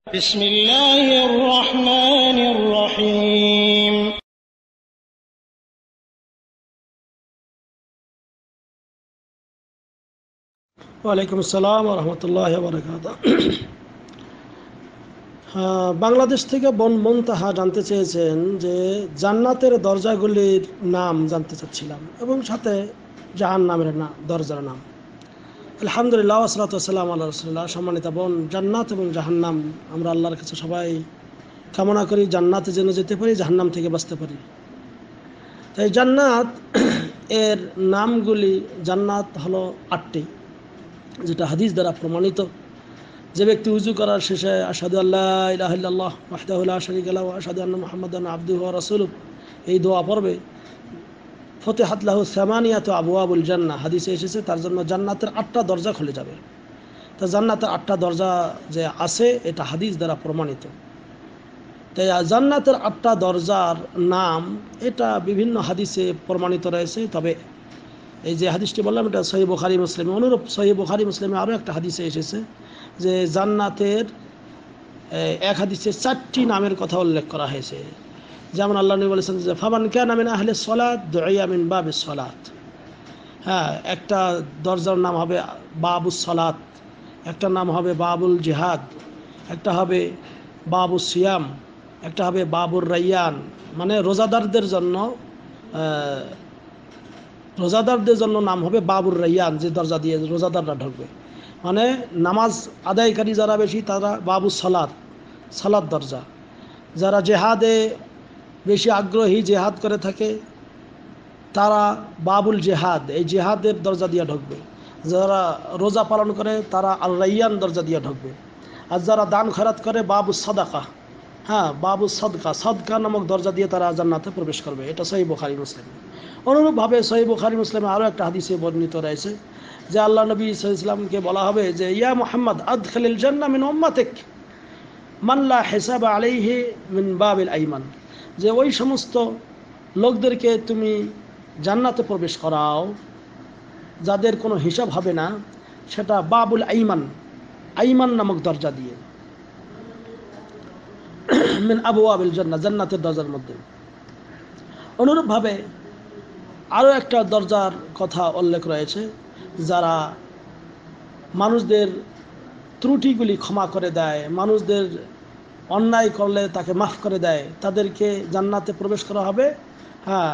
بسم الله الرحمن الرحيم ওয়ালাইকুম আসসালাম রহমতুল্লাহ বরকাত। বাংলাদেশ থেকে বন মুনতাহা জানতে চেয়েছেন যে জান্নাতের দরজাগুলির নাম জানতে চাচ্ছিলাম এবং সাথে জাহান্নামের দরজার নাম। আলহামদুলিল্লাহ ওয়াসসালাতু ওয়াসসালামু আলা রাসূলিল্লাহ। সম্মানিত বোন, জান্নাত এবং জাহান্নাম আমরা আল্লাহর কাছে সবাই কামনা করি জান্নাতে যেন যেতে পারি, জাহান্নাম থেকে বাঁচতে পারি। তাই জান্নাত এর নামগুলি, জান্নাত হলো 8টি, যেটা হাদিস দ্বারা প্রমাণিত। যে ব্যক্তি উযু করার শেষে আশহাদু আল্লা ইলাহা ইল্লাল্লাহ ওয়াহদাহু লা শারীকা লাহু ওয়া আশহাদু আন্না মুহাম্মাদান আবদুহু ওয়া রাসূলুহু এই দোয়া পড়বে, ফতিহাত লাহু সামানিয়াতু আবওয়াবুল জান্নাহ, হাদিসে এসেছে তার জন্য জান্নাতের 8টা দরজা খুলে যাবে। তা জান্নাতের 8টা দরজা যে আছে এটা হাদিস দ্বারা প্রমাণিত। তাই জান্নাতের 8টা দরজার নাম এটা বিভিন্ন হাদিসে প্রমাণিত রয়েছে। তবে এই যে হাদিসটি বললাম এটা সহিহ বুখারী মুসলিমে, অনুরূপ সহিহ বুখারী মুসলিমে আরও একটা হাদিসে এসেছে যে জান্নাতের এক হাদিসে 4টি নামের কথা উল্লেখ করা হয়েছে। যেমন আল্লাহ নবী বলেছেন যে ফামান কানা মিন আহলি সলাত দুইয়া মিন বাবিস সলাত। হ্যাঁ, একটা দরজার নাম হবে বাবুস সলাত, একটা নাম হবে বাবুল জিহাদ, একটা হবে বাবুস সিয়াম, একটা হবে বাবুর রাইয়ান, মানে রোজাদারদের জন্য নাম হবে বাবুর রাইয়ান, যে দরজা দিয়ে রোজাদাররা ঢুকবে। মানে নামাজ আদায়কারী যারা বেশি তারা বাবু সালাত দরজা। যারা জেহাদে বেশি আগ্রহী, জেহাদ করে থাকে, তারা বাবুল জেহাদ, এই জেহাদের দরজা দিয়ে ঢুকবে। যারা রোজা পালন করে তারা আল রাইয়ান দরজা দিয়ে ঢুকবে। আর যারা দান খয়রাত করে বাবু সাদাকা, হ্যাঁ বাবু সদকা নামক দরজা দিয়ে তারা জান্নাতে প্রবেশ করবে। এটা সহিহ বুখারী মুসলিম। অনুরূপভাবে সহিহ বুখারী মুসলিমে আরও একটা হাদিসে বর্ণিত রয়েছে যে আল্লাহ নবী সাল্লাল্লাহু আলাইহি ওয়াসাল্লামকে বলা হবে যে ইয়া মুহাম্মদ আদখিলিল জান্নাহ মিন উম্মাতিক মান লা হিসাব আলাইহি মিন বাবিল আইমান, যে ওই সমস্ত লোকদেরকে তুমি জান্নাতে প্রবেশ করাও যাদের কোনো হিসাব হবে না, সেটা বাবুল আইমান নামক দরজা দিয়ে, মিন আবওয়াবিল জান্নাহ, জান্নাতের দরজার মধ্যে। অনুরূপভাবে আরও একটা দরজার কথা উল্লেখ রয়েছে, যারা মানুষদের ত্রুটিগুলি ক্ষমা করে দেয়, মানুষদের অন্যায় করলে তাকে মাফ করে দেয়, তাদেরকে জান্নাতে প্রবেশ করা হবে। হ্যাঁ,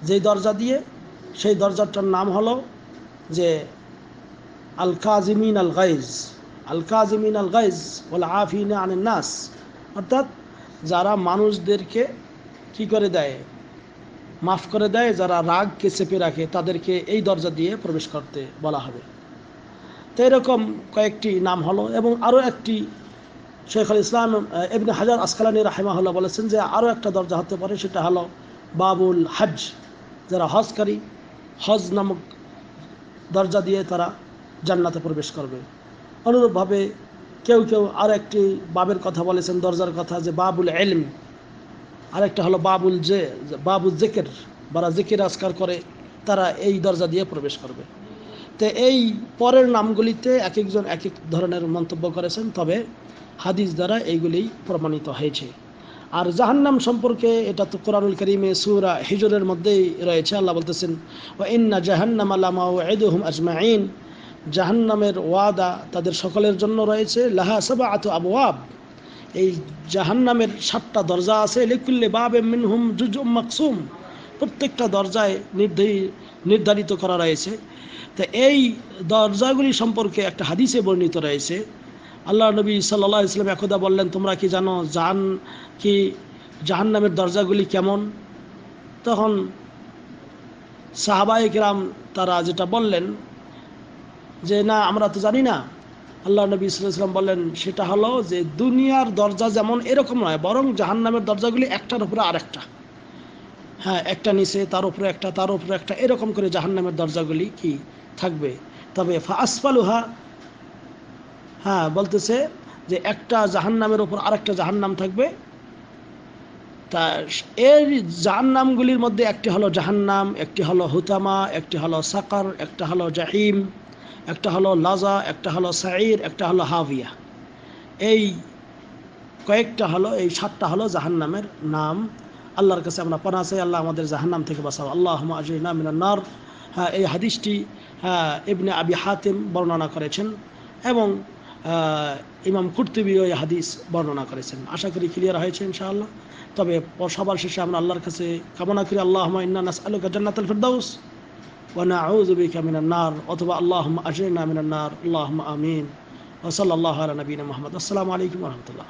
যেই দরজা দিয়ে, সেই দরজাটার নাম হলো যে আল কাজিমিন আল গাইজ ওয়াল আফিনা আনিন নাস, অর্থাৎ যারা মানুষদেরকে কি করে দেয়, মাফ করে দেয়, যারা রাগকে চেপে রাখে তাদেরকে এই দরজা দিয়ে প্রবেশ করতে বলা হবে। তো এরকম কয়েকটি নাম হলো। এবং আরও একটি শেখুল ইসলাম ইবনে হাজার আসকালানী রাহিমাহুল্লাহ বলেছেন যে আরও একটা দরজা হতে পারে, সেটা হলো বাবুল হজ, যারা হজকারী, হজ নামক দরজা দিয়ে তারা জান্নাতে প্রবেশ করবে। অনুরূপভাবে কেউ আর একটি বাবের কথা বলেছেন, দরজার কথা, যে বাবুল ইলম, আরেকটা হলো বাবুল জিকির, যারা জিকির আজকার করে তারা এই দরজা দিয়ে প্রবেশ করবে। তো এই পরের নামগুলিতে এক একজন এক এক ধরনের মন্তব্য করেছেন, তবে হাদিস দ্বারা এইগুলি প্রমাণিত হয়েছে। আর জাহান্নাম সম্পর্কে এটা তো কোরআনুল কারীমে সূরা হিজরের মধ্যেই রয়েছে। আল্লাহ বলতেছেন ওয়া ইন্না জাহান্নামা লামাউইদুহুম আজমাইন, জাহান্নামের ওয়াদা তাদের সকলের জন্য রয়েছে। লাহা সাবআতু আবওয়াব, এই জাহান্নামের 7টা দরজা আছে। লিকুল্লি বাবিন মিনহুম জুজউম মাকসুম, প্রত্যেকটা দরজায় নির্ধারিত করা রয়েছে। তো এই দরজাগুলি সম্পর্কে একটা হাদিসে বর্ণিত রয়েছে। আল্লাহ নবী সাল্লাল্লাহু আলাইহি ওয়াসাল্লাম একদা বললেন, তোমরা কি জানো জাহান্নামের দরজাগুলি কেমন? তখন সাহাবায়ে কিরাম তারা যেটা বললেন যে না, আমরা তো জানি না। আল্লাহ নবী সাল্লাল্লাহু আলাইহি ওয়াসাল্লাম বললেন, সেটা হলো যে দুনিয়ার দরজা যেমন এরকম নয়, বরং জাহান্নামের দরজাগুলি একটার উপরে আরেকটা, হ্যাঁ একটা নিচে, তার উপরে একটা, তার উপরে একটা, এরকম করে জাহান্নামের দরজাগুলি কি থাকবে। তবে ফাসফালুহা, হ্যাঁ বলতেছে যে একটা জাহান্নামের উপর আরেকটা জাহান্নাম থাকবে। তা এই জাহান্নামগুলির মধ্যে একটি হলো জাহান্নাম, একটি হলো হুতামা, একটি হলো সাকার, একটা হলো জাহিম, একটা হলো লাজা, একটা হলো সাঈর, একটা হলো হাভিয়া। এই কয়েকটা হলো, এই 7টা হলো জাহান্নামের নাম। আল্লাহর কাছে আমরা পানাহ চাই, আল্লাহ আমাদের জাহান্নাম থেকে বাঁচাও। আল্লাহুম্মা আজরিনা মিনান নার। হ্যাঁ, এই হাদিসটি ইবনে আবি হাতিম বর্ণনা করেছেন এবং ইমাম কুরতুবীও এই হাদিস বর্ণনা করেছেন। আশা করি ক্লিয়ার হয়েছে ইনশাআল্লাহ। তবে সবার শেষে আমরা আল্লাহর কাছে কামনা করি, আল্লাহুম্মা ইন্না নাসআলুকা জান্নাতাল ফিরদাউস ওয়া নাউযু বিকা মিনান নার, অথবা আল্লাহুম্মা আজরিনা মিনান নার। আল্লাহুম্মা আমিন। ওয়া সাল্লাল্লাহু আলা নবিয়িনা মুহাম্মদ। আসসালামু আলাইকুম ওয়া রাহমাতুল্লাহ।